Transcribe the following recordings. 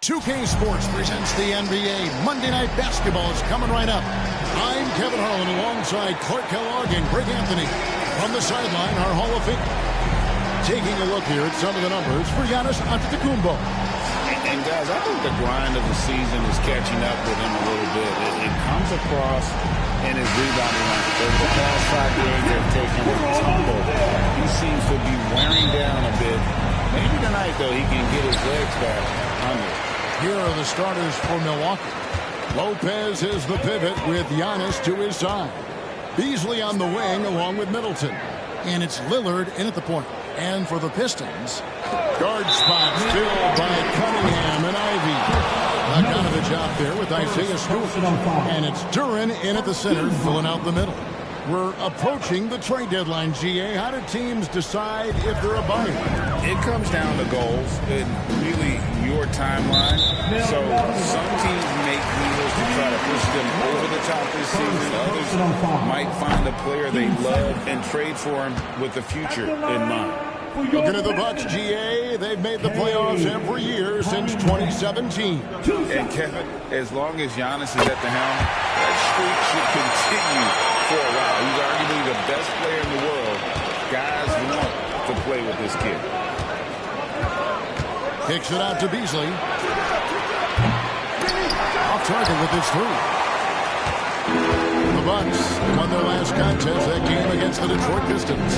2K Sports presents the NBA. Monday Night Basketball is coming right up. I'm Kevin Harlan alongside Clark Kellogg and Greg Anthony. From the sideline, our Hall of Fame. Taking a look here at some of the numbers for Giannis Antetokounmpo. And guys, I think the grind of the season is catching up with him a little bit. It comes across in his rebounding line. Over the past 5 games, they've taken a tumble. He seems to be wearing down a bit. Maybe tonight, though, he can get his legs back under. Here are the starters for Milwaukee. Lopez is the pivot with Giannis to his side. Beasley on the wing along with Middleton. And it's Lillard in at the point. And for the Pistons, guard spots filled by Cunningham and Ivy. Bogdanovich out there with Isaiah Stewart. And it's Duran in at the center, filling out the middle. We're approaching the trade deadline, GA. How do teams decide if they're a buyer? It comes down to goals and really your timeline. So some teams make deals to try to push them over the top this season. Others might find a player they love and trade for him with the future in mind. Looking at the Bucks, GA, they've made the playoffs every year since 2017. And Kevin, as long as Giannis is at the helm, that streak should continue for a while. He's arguably the best player in the world. Guys want to play with this kid. Kicks it out to Beasley. Off target with his three. The Bucks won their last contest, that game against the Detroit Pistons.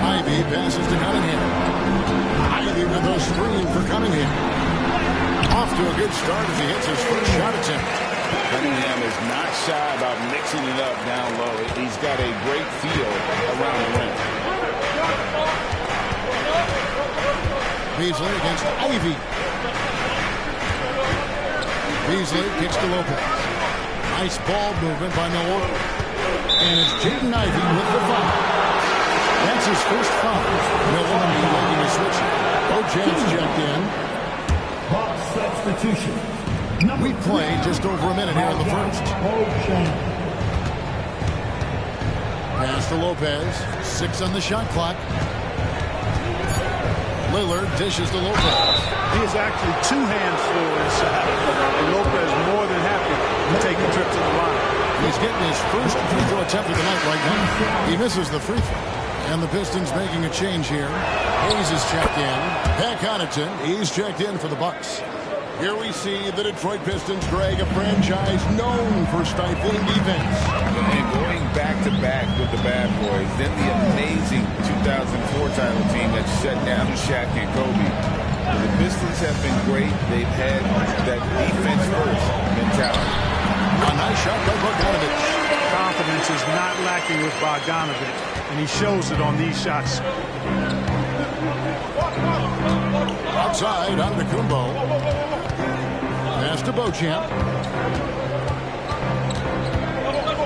Ivy passes to Cunningham. Ivy with a screen for Cunningham. Off to a good start as he hits his first shot attempt. Cunningham is not shy about mixing it up down low. He's got a great feel around the rim. Beasley against Ivy. Beasley kicks to Lopez. Nice ball movement by Milwaukee. And it's Jaden Ivey with the foul. That's his first foul. Milwaukee making a switch. Bojan's checked in. Box substitution. We play just over a minute here in the first. Pass to Lopez. 6 on the shot clock. Lillard dishes to Lopez. He is actually 2 hands full inside. And Lopez more than happy to take a trip to the line. He's getting his first free throw attempt of the night right now. He misses the free throw. And the Pistons making a change here. Hayes is checked in. Pat Connaughton, he's checked in for the Bucks. Here we see the Detroit Pistons, Greg, a franchise known for stifling defense. And going back-to-back with the bad boys, then the amazing 2004 title team that shut down Shaq and Kobe. The Pistons have been great. They've had that defense-first mentality. A nice shot by Bogdanovich. Confidence is not lacking with Bogdanovich, and he shows it on these shots. Outside, Antetokounmpo. Pass to Beauchamp.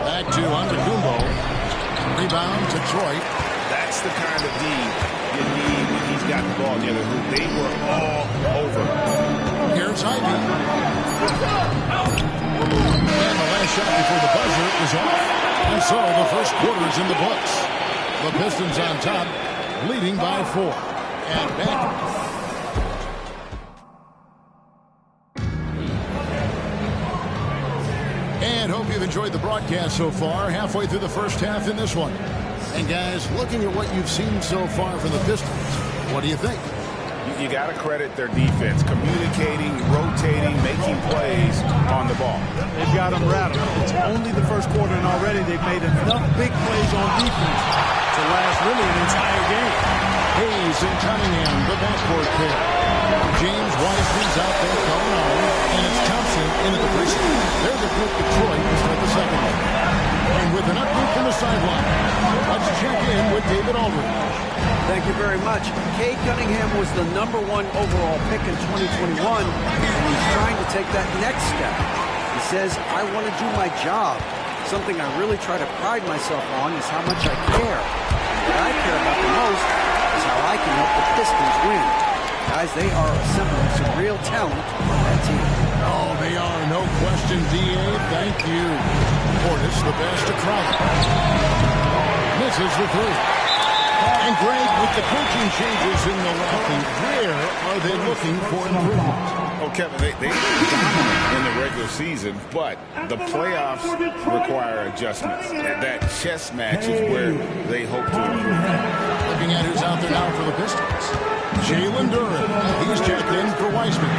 Back to Antetokounmpo. Rebound to Troy. That's the kind of D you need when he's got the ball near the hoop. They were all over. Here's Ivy. And the last shot before the buzzer is off. And so the first quarter is in the books. The Pistons on top, leading by 4. And back. And hope you've enjoyed the broadcast so far. Halfway through the first half in this one. And guys, looking at what you've seen so far from the Pistons, what do you think? You got to credit their defense, communicating, rotating, making plays on the ball. They've got them rattled. It's only the first quarter, and already they've made enough big plays on defense to last really an entire game. Hayes and Cunningham, the backcourt pair. James Wiseman's out there going on, and it's Thompson into the precinct. They're the group Detroit to start the second one. And with an update from the sideline, let's check in with David Aldridge. Thank you very much. Cade Cunningham was the #1 overall pick in 2021, and he's trying to take that next step. He says, I want to do my job. Something I really try to pride myself on is how much I care. And what I care about the most is how I can help the Pistons win. Guys, they are assembling some real talent on that team. Oh, they are, no question, D.A. Thank you. Portis, the best to Crowder. Misses the three. And Greg, with the coaching changes in Milwaukee, where are they looking for improvement? Oh, Kevin, they dominate in the regular season, but the playoffs require adjustments. That chess match is where they hope to improve. Looking at who's out there now for the Pistons. Jalen Duren. He's checked in for Weissman.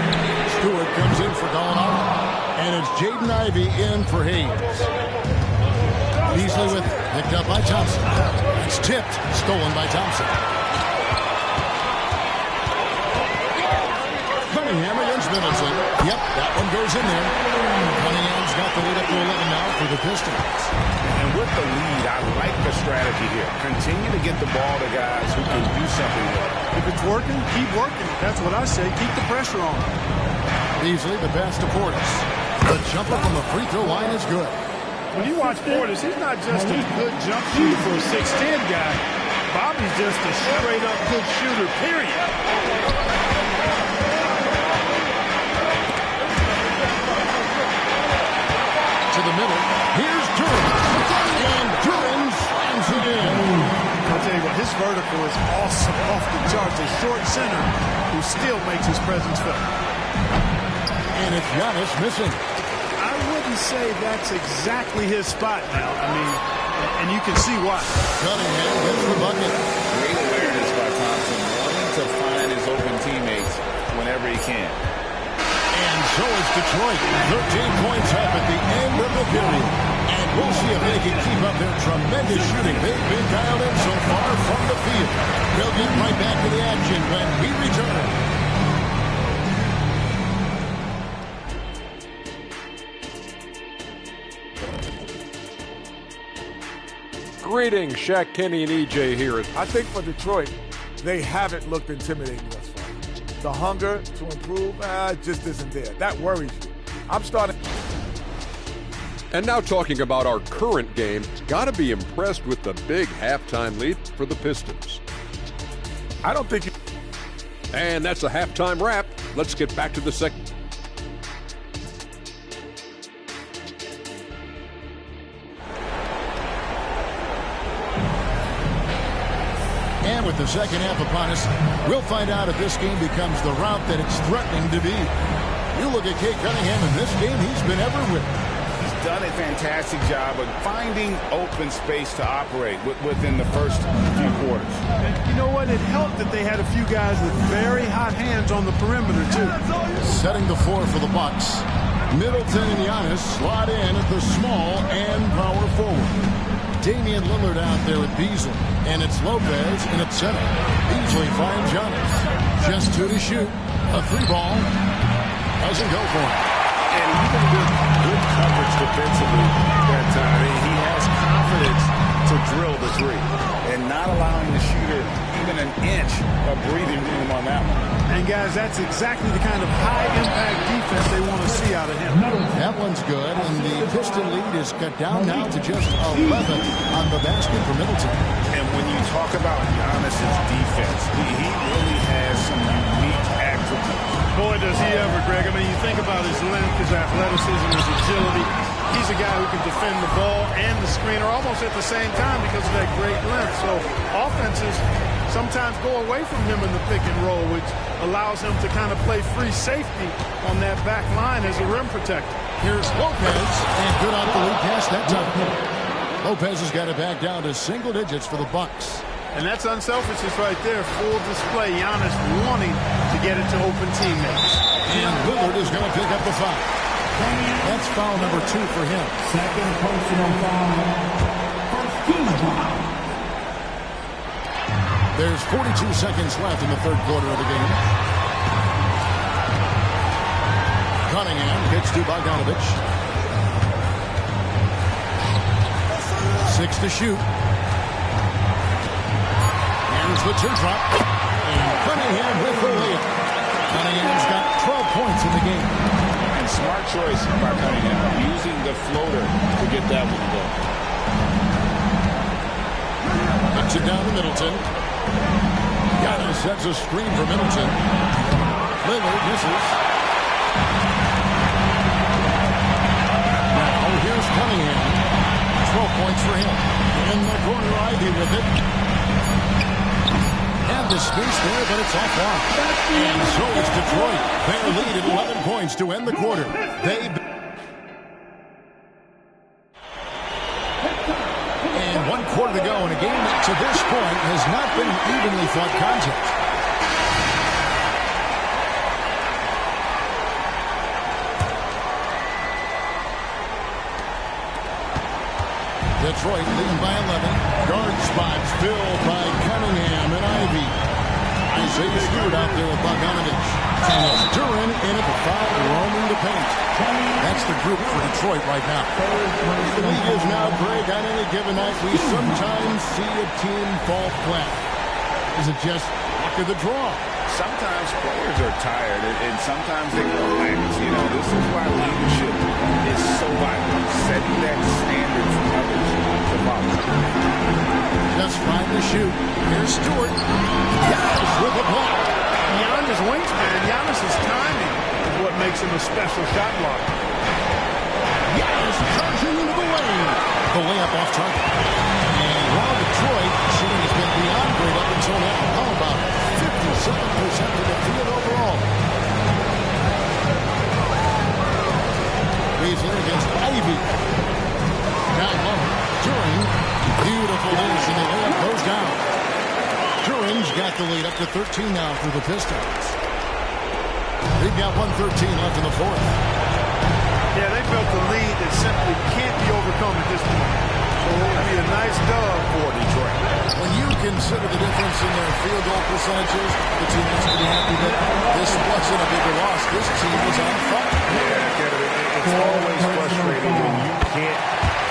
Stewart comes in for Gallinari. And it's Jaden Ivey in for Hayes. Beasley with it. Picked up by Thompson. It's tipped. Stolen by Thompson. Cunningham against Middleton. Yep, that one goes in there. Cunningham's got the lead up to 11 now for the Pistons. And with the lead, I like the strategy here. Continue to get the ball to guys who can do something with it. If it's working, keep working. That's what I say. Keep the pressure on. Beasley, the pass to Portis. The jumper from the free throw line is good. When you watch Portis, he's not just a good jump shooter for a 6'10 guy. Bobby's just a straight-up good shooter, period. To the middle. Here's Duren. And Duren slams it in. I'll tell you what, his vertical is awesome off the charts. A short center who still makes his presence felt. And it's Giannis missing. I wouldn't say that's exactly his spot now. I mean, and you can see why. Cunningham gets the bucket. Great awareness by Thompson, wanting to find his open teammates whenever he can. And so is Detroit. 13 points up at the end of the period. And we'll see if they can keep up their tremendous shooting. They've been dialed in so far from the field. We'll get right back to the action when we return. Greetings, Shaq, Kenny, and EJ here. I think for Detroit, they haven't looked intimidating thus far. The hunger to improve, just isn't there. That worries you. I'm starting. And now talking about our current game, got to be impressed with the big halftime lead for the Pistons. I don't think. And that's a halftime wrap. Let's get back to the second. And with the second half upon us, we'll find out if this game becomes the route that it's threatening to be. You look at Kate Cunningham in this game, he's been everywhere. He's done a fantastic job of finding open space to operate within the first few quarters. And you know what? It helped that they had a few guys with very hot hands on the perimeter, too. Setting the floor for the Bucks. Middleton and Giannis slot in at the small and power forward. Damian Lillard out there with Beasley. And it's Lopez in at center. Beasley finds Giannis. Just two to shoot. A three ball. Doesn't go for him. And even with good coverage defensively that time, he has confidence to drill the three. And not allowing the shooter even an inch of breathing room on that one. And guys, that's exactly the kind of high-impact defense they want to see out of him. That one's good, and the Piston lead is cut down now to just 11 on the basket for Middleton. And when you talk about Giannis's defense, he really has some unique attributes. Boy, does he ever, Greg. I mean, you think about his length, his athleticism, his agility. He's a guy who can defend the ball and the screener almost at the same time because of that great length. So offenses sometimes go away from him in the pick and roll, which allows him to kind of play free safety on that back line as a rim protector. Here's Lopez, and good off the lead pass that time. Lopez has got it back down to single digits for the Bucks. And that's unselfishness right there. Full display. Giannis wanting to get it to open teammates. And Lillard is going to pick up the foul. That's foul number 2 for him. Second personal foul. First team foul. There's 42 seconds left in the third quarter of the game. Cunningham gets to Bogdanovich. 6 to shoot. Here's the teardrop. And Cunningham with the layup. Cunningham's got 12 points in the game. And smart choice by Cunningham, using the floater to get that one to go. Puts it down to Middleton. Giannis sets a screen for Middleton. Lillard misses. Now here's Cunningham. 12 points for him. In the corner, Ivy with it. the space there, but it's offline. And so is Detroit. Their lead at 11 points to end the quarter. And 1 quarter to go in a game that to this point has not been an evenly fought contest. Detroit leading by 11. Guard spots filled by Cunningham and Ivy. Isaiah Stewart out there with Bogdanovich. And it's Duran in at the foul, roaming the paint. That's the group for Detroit right now. The league is now, Greg, on any given night, we sometimes see a team fall flat. Is it just luck of the draw? Sometimes players are tired, and sometimes they relax. You know, this is why leadership is so vital. Setting that standard for others to follow. Just trying to shoot. Here's Stewart. Giannis with a block. Giannis' wingspan, Giannis' timing is what makes him a special shot blocker. Giannis charging into the lane. The layup off target. And while Detroit shooting has been beyond great up until now, how about 57% of the field overall? Beasley against Ivy. Down low. Duran. Beautiful dish, and the layup goes down. Duran's got the lead up to 13 now for the Pistons. They've got 1:13 left in the fourth. Yeah, they built a lead that simply can't be overcome at this point. So it'll be a nice dub for Detroit. When you consider the difference in their field goal percentages, the team has to be happy that this wasn't a bigger loss. This team was on fire. Yeah, Kevin, it's always frustrating when you can't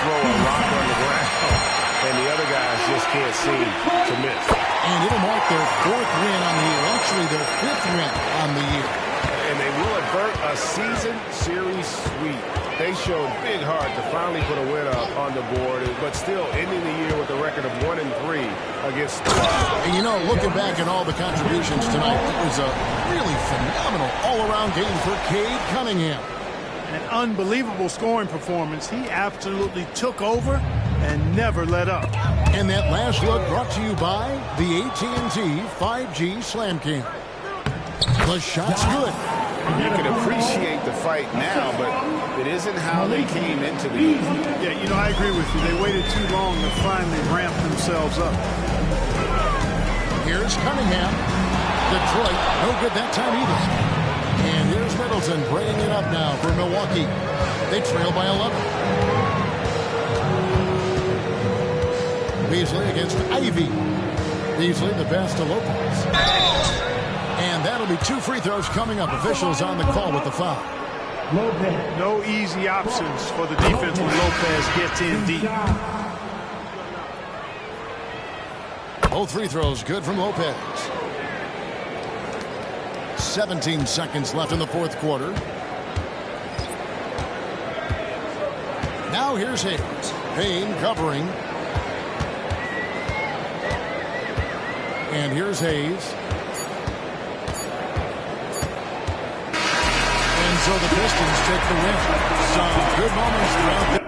throw a rock on the ground and the other guys just can't seem to miss. And it'll mark their 4th win on the year. Actually, their 5th win on the year. And they will avert a season series sweep. They showed big heart to finally put a win up on the board, but still ending the year with a record of 1-3 against. And you know, looking back at all the contributions tonight, it was a really phenomenal all-around game for Cade Cunningham. An unbelievable scoring performance. He absolutely took over and never let up. And that last look brought to you by the AT&T 5G Slam Cam. The shot's good. You can appreciate the fight now, but it isn't how they came into the game. Yeah, you know, I agree with you. They waited too long to finally ramp themselves up. Here's Cunningham. Detroit, no good that time either. And here's Middleton bringing it up now for Milwaukee. They trail by 11. Beasley against Ivy. Beasley the pass to Lopez. And that'll be 2 free throws coming up. Officials on the call with the foul. No easy options for the defense when Lopez gets in deep. Both free throws good from Lopez. 17 seconds left in the 4th quarter. Now here's Hayes. Payne covering. And here's Hayes. And so the Pistons take the win. Some good moments throughout the